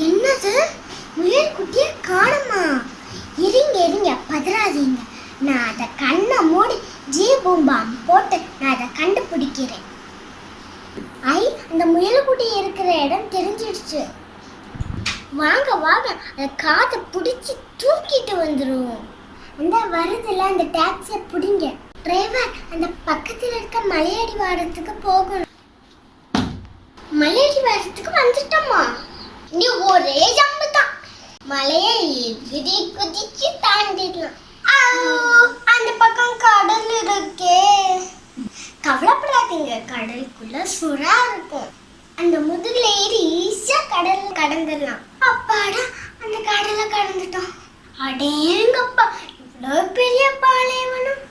என்னது, முயல் குட்டிய காணுமா? இருங்க பதறாதீங்க, நான் அதை கண்ணை மூடி ஜீபூம்பாம் போட்டு நான் அதை கண்டுபிடிக்கிறேன். அந்த முயல் குட்டி இருக்கிற இடம் தெரிஞ்சிடுச்சு. வாங்க அதை காதை பிடிச்சி தூக்கிட்டு வந்துடும். அந்த வருதுல அந்த டாக்ஸியை பிடிங்க. டிரைவர், அந்த பக்கத்தில் இருக்க மலையடி வாரத்துக்கு போகணும். மலையடி வாரத்துக்கு வந்துட்டோமா? நீ ஒரே ஜம்பு தான், மலையை எகிரி குதிச்சு தாண்டிடலாம். அந்த பக்கம் கடல் இருக்கே. கவலைப்படாதீங்க, கடலுக்குள்ள சுறா இருக்கும். அந்த முதுகுல ஏறி ஈஸியா கடல்ல கடந்துடலாம். அப்பாடா, அந்த கடலை கடந்துட்டோம். அடேங்கப்பா, இவ்வளவு பெரிய பாலைவனம்.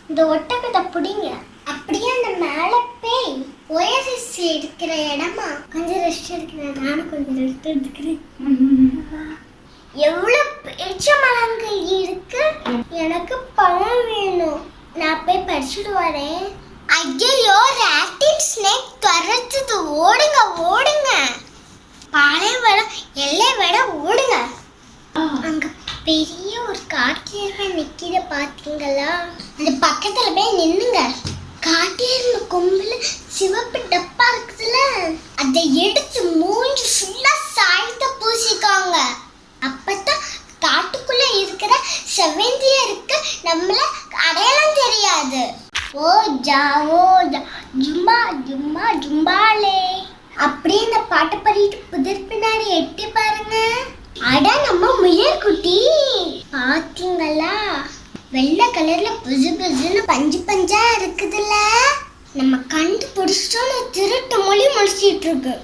இந்த ஒட்டகத்தை பிடிங்க. அப்படியே அந்த மேல பேய் ஓஎஸ்எஸ் இருக்கிற இடமா கொஞ்சம் ரெஸ்ட் எடுக்கிறேன். நானும் கொஞ்சம் ரெஸ்ட் எடுக்கிறேன். எவ்வளவு பெரிய மரங்கள் இருக்கு. எனக்கு பழம் வேணும். நான் போய் பறிச்சுட்டு வரேன். ஐயோ, ராட்டின் ஸ்னேக் துரத்துது. ஓடுங்க. பாலைவனம் எல்லை விட ஓடுங்க. அங்க பெரிய ஒரு காட்டெருமை நிக்கிற பாத்தீங்களா? அந்த பக்கத்துல போய் நின்னுங்க. காட்டெருமை கொம்புல சிவப்பு டப்பா இருக்குதுல, அதை எடுத்து மூஞ்சி ஃபுல்லா சாயத்தை பூசிக்காங்க. அப்பதான் காட்டுக்குள்ள இருக்கிற செவந்தியா இருக்க நம்மள அடையாளம் தெரியாது. ஓ ஜா ஜும்பா ஜும்பா ஜும்பாலே அப்படியே இந்த பாட்டை பாடிட்டு புதிர் பின்னாடி எட்டி பாருங்க. அட, நம்ம முயல் குட்டி பாத்தீங்களா? வெள்ளை கலர்ல புதுன்னு பஞ்சா இருக்குதுல்ல. நம்ம கண்டுபிடிச்சிட்டோம். திருட்டு மொழி முடிச்சிட்டு இருக்கு.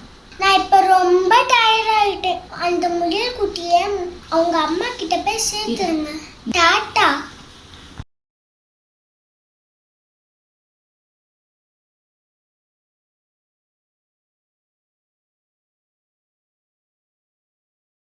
நான் இப்ப ரொம்ப டயர்ட் ஆயிட்டேன். அந்த முயல் குட்டிய அவங்க அம்மா கிட்ட போய் சேர்த்துருங்க. டாட்டா.